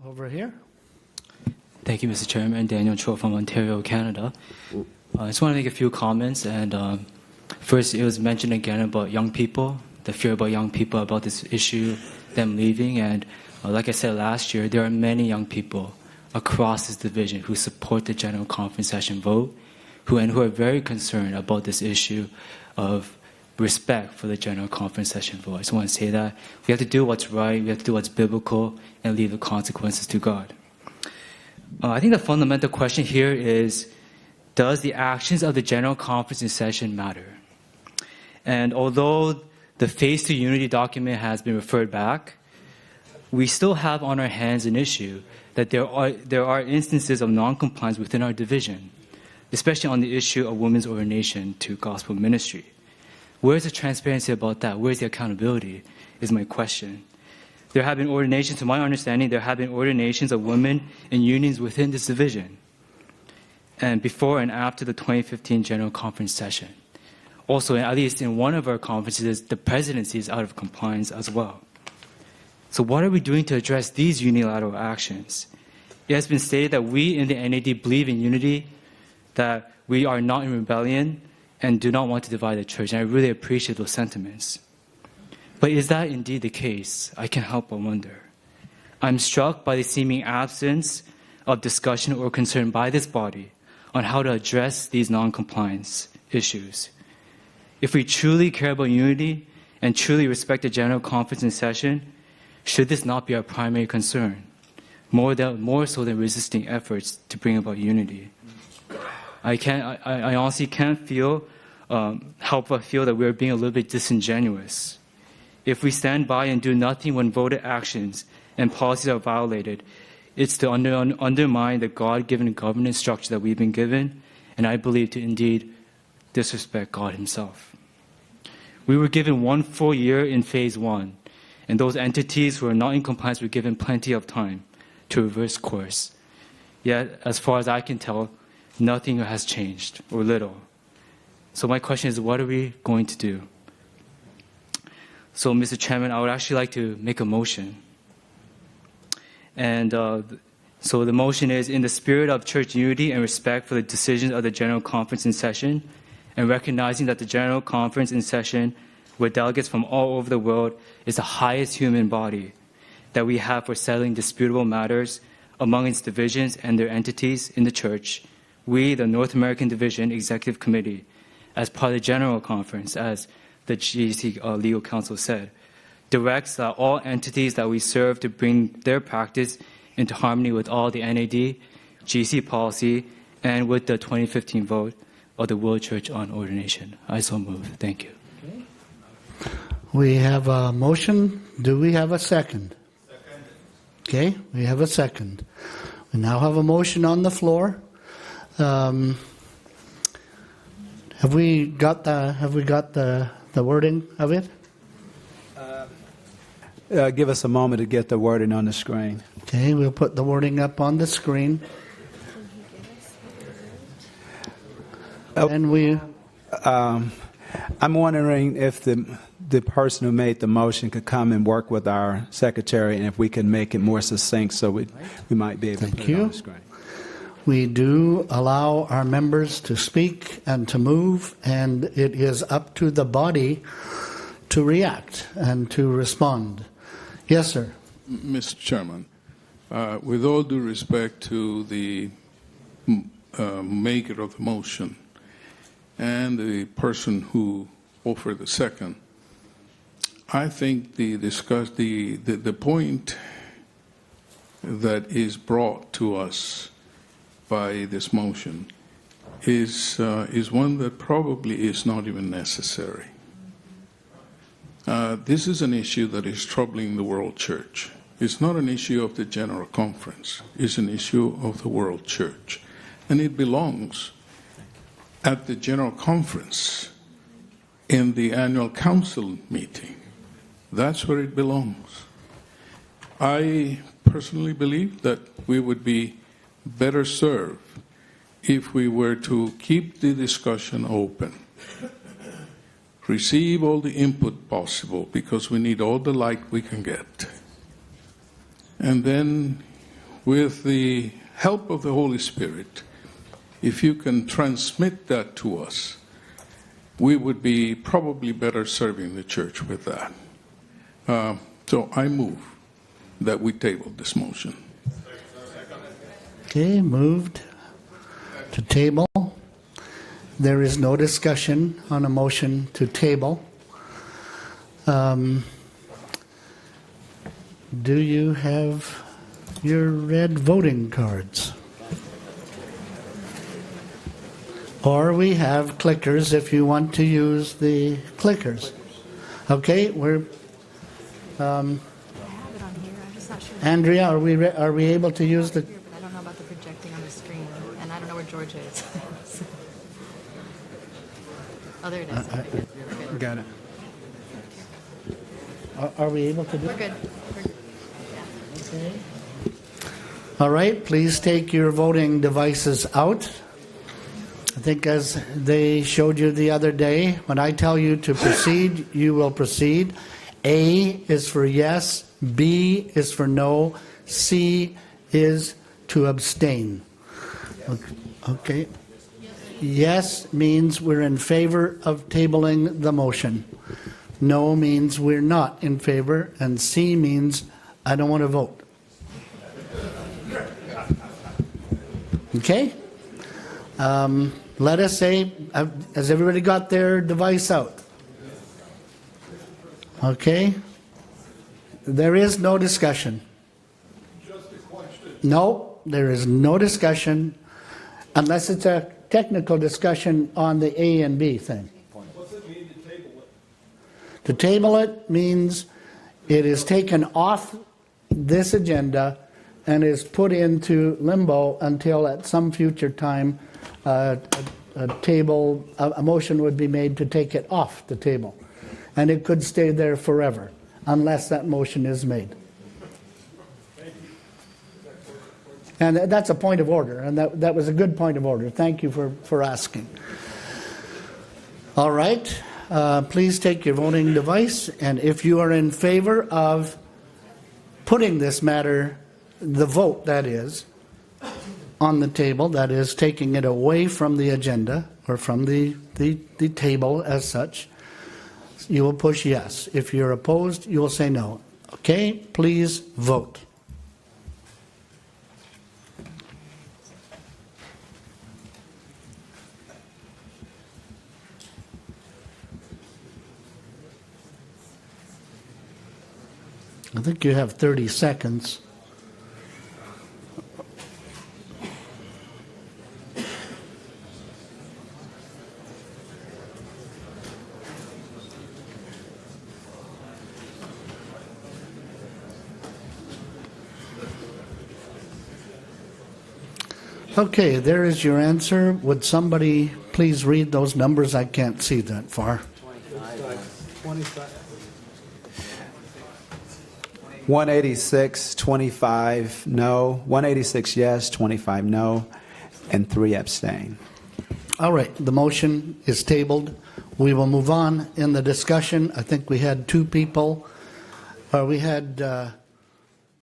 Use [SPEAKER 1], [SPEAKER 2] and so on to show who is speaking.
[SPEAKER 1] over here.
[SPEAKER 2] Thank you, Mr. Chairman. Daniel Cho from Ontario, Canada. I just want to make a few comments. And first, it was mentioned again about young people, the fear about young people about this issue, them leaving. And like I said last year, there are many young people across this division who support the General Conference session vote, who are very concerned about this issue of respect for the General Conference session vote. I just want to say that we have to do what's right, we have to do what's biblical, and leave the consequences to God. I think the fundamental question here is, does the actions of the General Conference in session matter? And although the Phase 2 Unity document has been referred back, we still have on our hands an issue that there are instances of non-compliance within our division, especially on the issue of women's ordination to gospel ministry. Where's the transparency about that? Where's the accountability, is my question. There have been ordinations, to my understanding, there have been ordinations of women in unions within this division, and before and after the 2015 General Conference session. Also, at least in one of our conferences, the presidency is out of compliance as well. So what are we doing to address these unilateral actions? It has been stated that we in the NAD believe in unity, that we are not in rebellion, and do not want to divide the church. And I really appreciate those sentiments. But is that indeed the case? I can't help but wonder. I'm struck by the seeming absence of discussion or concern by this body on how to address these non-compliance issues. If we truly care about unity and truly respect the General Conference in session, should this not be our primary concern, more so than resisting efforts to bring about unity? I honestly can't help but feel that we're being a little bit disingenuous. If we stand by and do nothing when voted actions and policies are violated, it's to undermine the God-given governance structure that we've been given, and I believe to indeed disrespect God Himself. We were given 1 full year in Phase 1, and those entities who are not in compliance were given plenty of time to reverse course. Yet, as far as I can tell, nothing has changed, or little. So my question is, what are we going to do? So, Mr. Chairman, I would actually like to make a motion. And so the motion is, in the spirit of church unity and respect for the decisions of the General Conference in session, and recognizing that the General Conference in session, with delegates from all over the world, is the highest human body that we have for settling disputable matters among its divisions and their entities in the church, we, the North American Division Executive Committee, as part of the General Conference, as the GC Legal Counsel said, directs that all entities that we serve to bring their practice into harmony with all the NAD, GC policy, and with the 2015 vote of the World Church on Ordination. I so move. Thank you.
[SPEAKER 1] Okay. We have a motion. Do we have a second? Second. Okay, we have a second. We now have a motion on the floor. Have we got the wording of it?
[SPEAKER 3] Give us a moment to get the wording on the screen.
[SPEAKER 1] Okay, we'll put the wording up on the screen. And we...
[SPEAKER 3] I'm wondering if the person who made the motion could come and work with our secretary, and if we can make it more succinct so we might be able to put it on the screen.
[SPEAKER 1] We do allow our members to speak and to move, and it is up to the body to react and to respond. Yes, sir.
[SPEAKER 4] Mr. Chairman, with all due respect to the maker of the motion and the person who offered the second, I think the point that is brought to us by this motion is one that probably is not even necessary. This is an issue that is troubling the world church. It's not an issue of the General Conference. It's an issue of the world church. And it belongs at the General Conference in the annual council meeting. That's where it belongs. I personally believe that we would be better served if we were to keep the discussion open, receive all the input possible, because we need all the light we can get, and then with the help of the Holy Spirit, if you can transmit that to us, we would be probably better serving the church with that. So I move that we table this motion.
[SPEAKER 1] Okay, moved to table. There is no discussion on a motion to table. Do you have your red voting cards? Or we have clickers if you want to use the clickers. Okay, we're
[SPEAKER 5] I have it on here. I'm just not sure.
[SPEAKER 1] Andrea, are we able to use the?
[SPEAKER 5] Here, but I don't know about the projecting on the screen, and I don't know where Georgia is. Oh, there it is. Okay, good. We're good.
[SPEAKER 3] Got it.
[SPEAKER 1] Are we able to do?
[SPEAKER 5] We're good. We're good. Yeah.
[SPEAKER 1] Okay. All right, please take your voting devices out. I think as they showed you the other day, when I tell you to proceed, you will proceed. A is for yes, B is for no, C is to abstain. Okay. Yes means we're in favor of tabling the motion. No means we're not in favor, and C means I don't want to vote. Okay? Let us say, has everybody got their device out? Okay? There is no discussion.
[SPEAKER 4] Just a question.
[SPEAKER 1] No, there is no discussion unless it's a technical discussion on the A and B thing.
[SPEAKER 4] What's it mean to table it?
[SPEAKER 1] To table it means it is taken off this agenda and is put into limbo until at some future time a motion would be made to take it off the table. And it could stay there forever unless that motion is made. And that's a point of order, and that was a good point of order. Thank you for asking. All right, please take your voting device, and if you are in favor of putting this matter, the vote that is, on the table, that is taking it away from the agenda or from the table as such, you will push yes. If you're opposed, you will say no. Okay, please vote. I think you have 30 seconds. Okay, there is your answer. Would somebody please read those numbers? I can't see that far.
[SPEAKER 3] 186, 25 no, 186 yes, 25 no, and 3 abstain.
[SPEAKER 1] All right, the motion is tabled. We will move on in the discussion. I think we had two people, we had